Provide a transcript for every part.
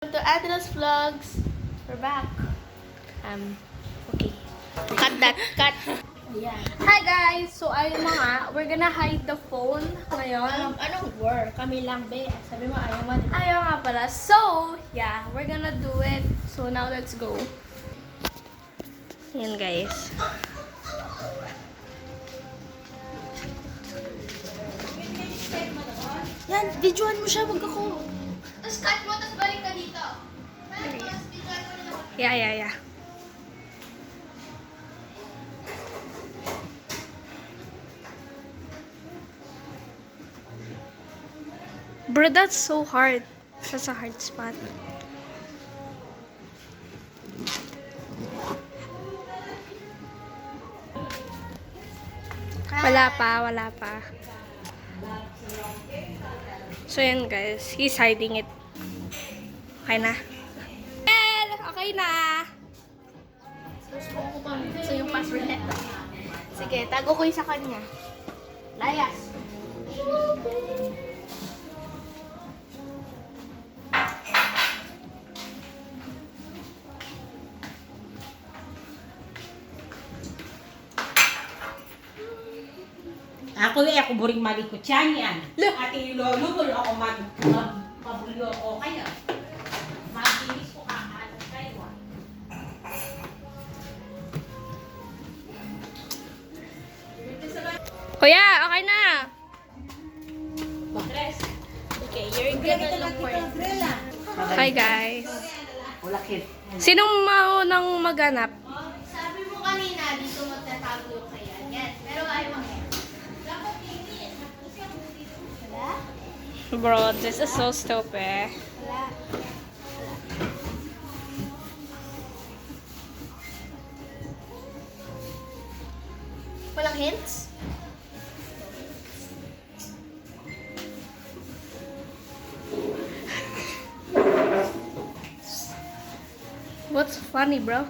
To Adros Vlogs. We're back. Okay. Cut that. Cut. Yeah. Hi guys! So ayun na nga, we're gonna hide the phone ngayon. Anong work? Kami lang, be. Sabi mo, ayaw mo. Ayaw nga pala. So, yeah, we're gonna do it. So now let's go. Yan guys. Yan, videoan mo siya, wag ako. Tapos cut mo, tapos balik ka dito. Yeah. Bro, that's so hard. That's a hard spot. Wala pa. So yan guys, he's hiding it. Okay na. Well, okay na. Gusto ko pang gusto yung password nito. Sige, tago ko yung sa kanya. Layas. Ako buring malikot yan. At ilulubol ako mabulo ko kayo. Mabilis ko kakalat kayo. Kuya, okay na. Bakres. Okay, you're gonna look for it. Hi guys. Ulakit. Sinong maunang maghanap? Sabi mo kanina, dito magtatago yung kaya. Yan, pero ayaw mo. Bro, this is so stupid. Walang hints? What's funny, bro?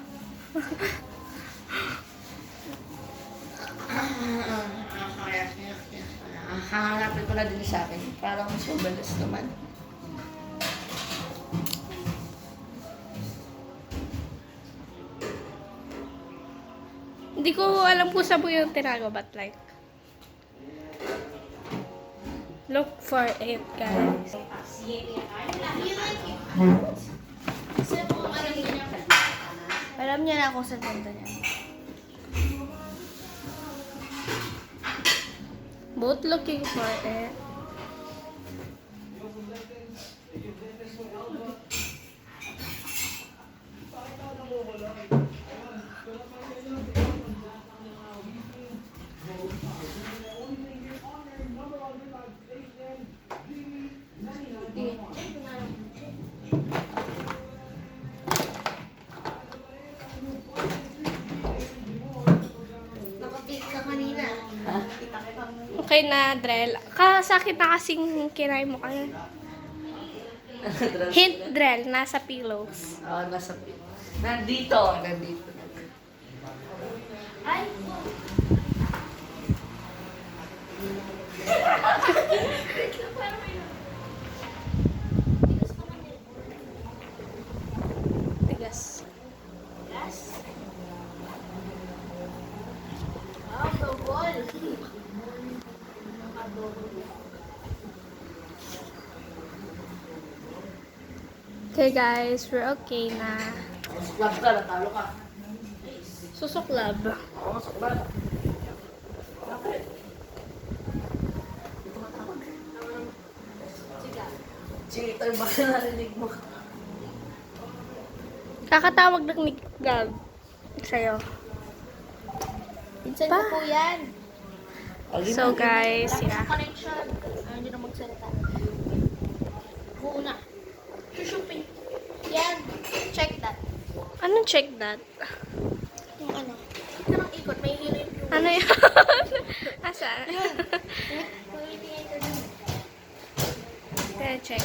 Hahanapin ko na din sa akin. Parang mas mabalas naman. Hindi ko alam kung saan po yung tinago, but like, look for it, guys. Alam niya na kung saan punta niya. Both looking for it. Nakapit ka kanina. Okay na, Drell. Kasakit na kasing kinay mo kayo. Hint, Drell. Nasa pillows. Oo, nasa Nandito. Ay! Tigas. Yes. Wow, the ball. Okay, guys. We're okay na. Suklab ka, natalo ka. Susuklab. Oo, suklab. Bakit? Sige, tayo ba narinig mo? Kakatawag ng ni Gab sa'yo. Pinsan ko po yan. So, guys, yeah. Connection. Ayaw nyo na magsalita. Muna. Shopping. Yan. Check that. Anong check that? Yung ano. Ito ng ikot. May hilo yung view. Ano yun? Asan? Ulitin ka dun. Kaya check.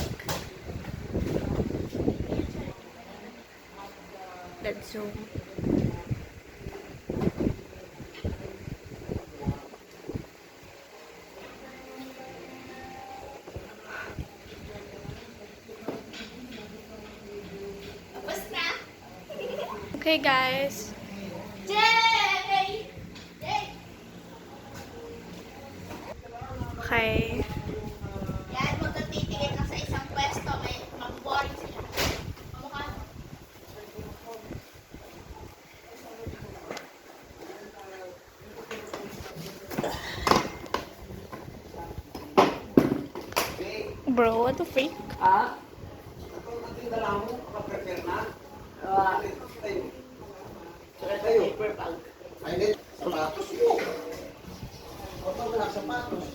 Let's zoom. Okay, guys. Yay! Yay! Okay. Yan, magtatitigil ka sa isang pwesto. May mag-boring sila. Kamukha mo. Bro, what the freak? Ah? Ang dala mo, prepare na? Tayo. Tayo. Ay, hindi. Sapatos mo. Opo, wala sapatos.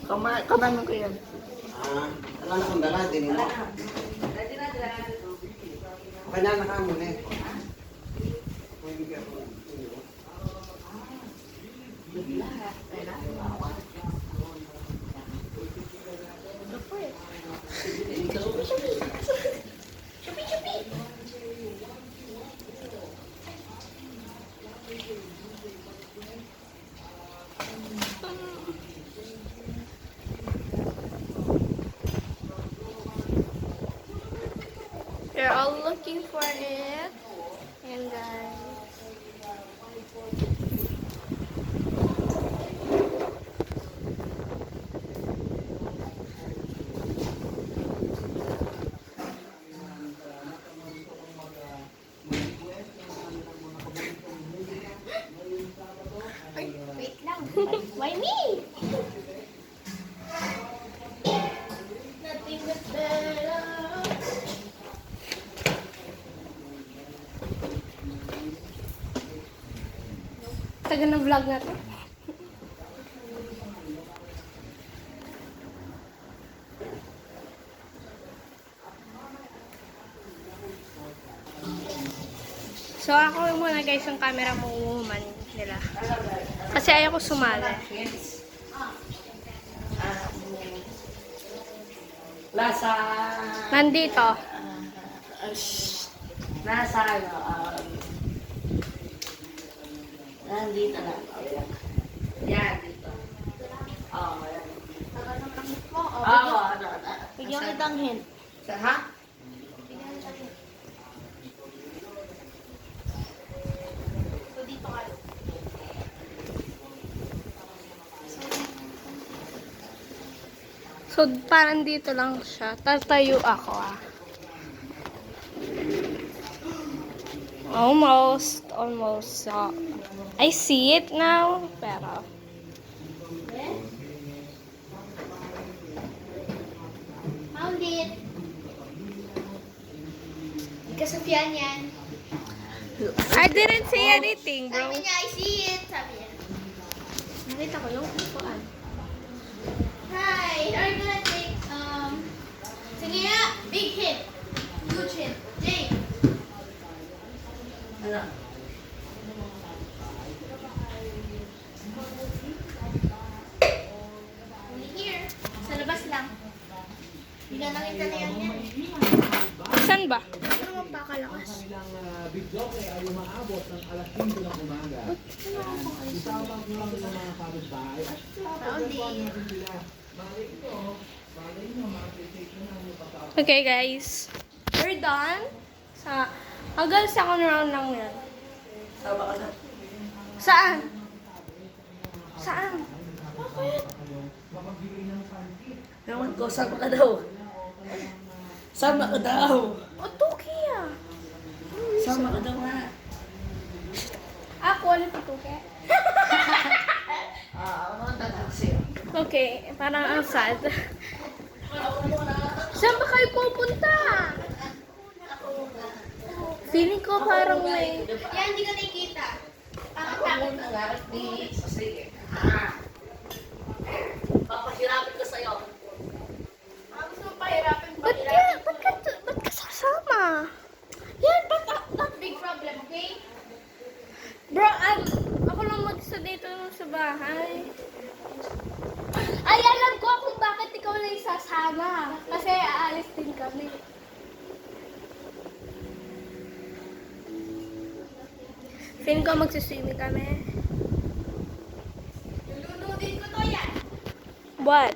Kamanon ko yan. Wala na kong dala, din mo. Kanya na kamo na eh. May bigyan ko. They're all looking for it. And guys. Wait lang. Why me? Nothing but better. Taga na vlog na to. So ako muna guys yung camera mo umuman nila. Kasi ayaw ko sumali. Nasa... Nandito. Nasa ano... nandito na. Yan, dito. Oo, yan. Tagal ng langit mo. O, Oo, ano. bigyan kitang hint. Ha? Bigyan kitang hint. So, dito ka. So parang dito lang siya. Tatayo ako ah. Almost. So, I see it now. Pero, Found it. Hindi ka Sofian yan. I didn't say anything, bro. Sabi niya, I see it. Sabi niya. Nakita ko yung kuan. Hi, are you gonna take, sige nga, big hit. Huge hit. Jake. Ano? Only here. Sa labas lang. Hindi na nakita na yan yan. Saan ba? Ano magpakalakas? Bigloke ay umaabot ng alas 5 ng umaga. Isama ko lang ng mga kapitbahay at Found it. sila. Malay nyo, makikita na yung pagkakas. Okay, guys. We're done. Hanggang second round lang yan. Sama ka na. Saan? Saan? Ewan ko, sama ka daw. Sama ka daw. O, Tuki ah. Sama ka daw nga. Ako, ulit ito, kaya. Ano ang tanong sa'yo? Okay, parang ang sad. Saan ba kayo pupunta? Feeling ko parang may... Yan, hindi ka nakikita. Ako muna nga, di... Sige. Papahirapin ko sa'yo. Gusto mo pahirapin pa Ba't ka sasama? Yan, Big problem, okay? Bro, ako lang mag-isa dito sa bahay. Ay, alam ko kung bakit ikaw na isasama. Kasi aalis din kami. Feeling ko magsiswimming kami. Luludin ko to yan. What?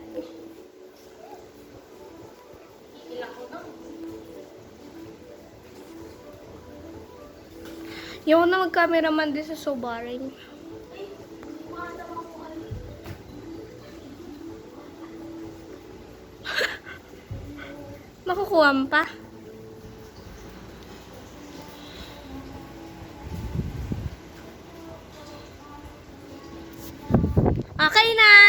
Iilang ko to. Yung na mag-cameraman din sa Sobaring. Makukuha mo pa? Okay na!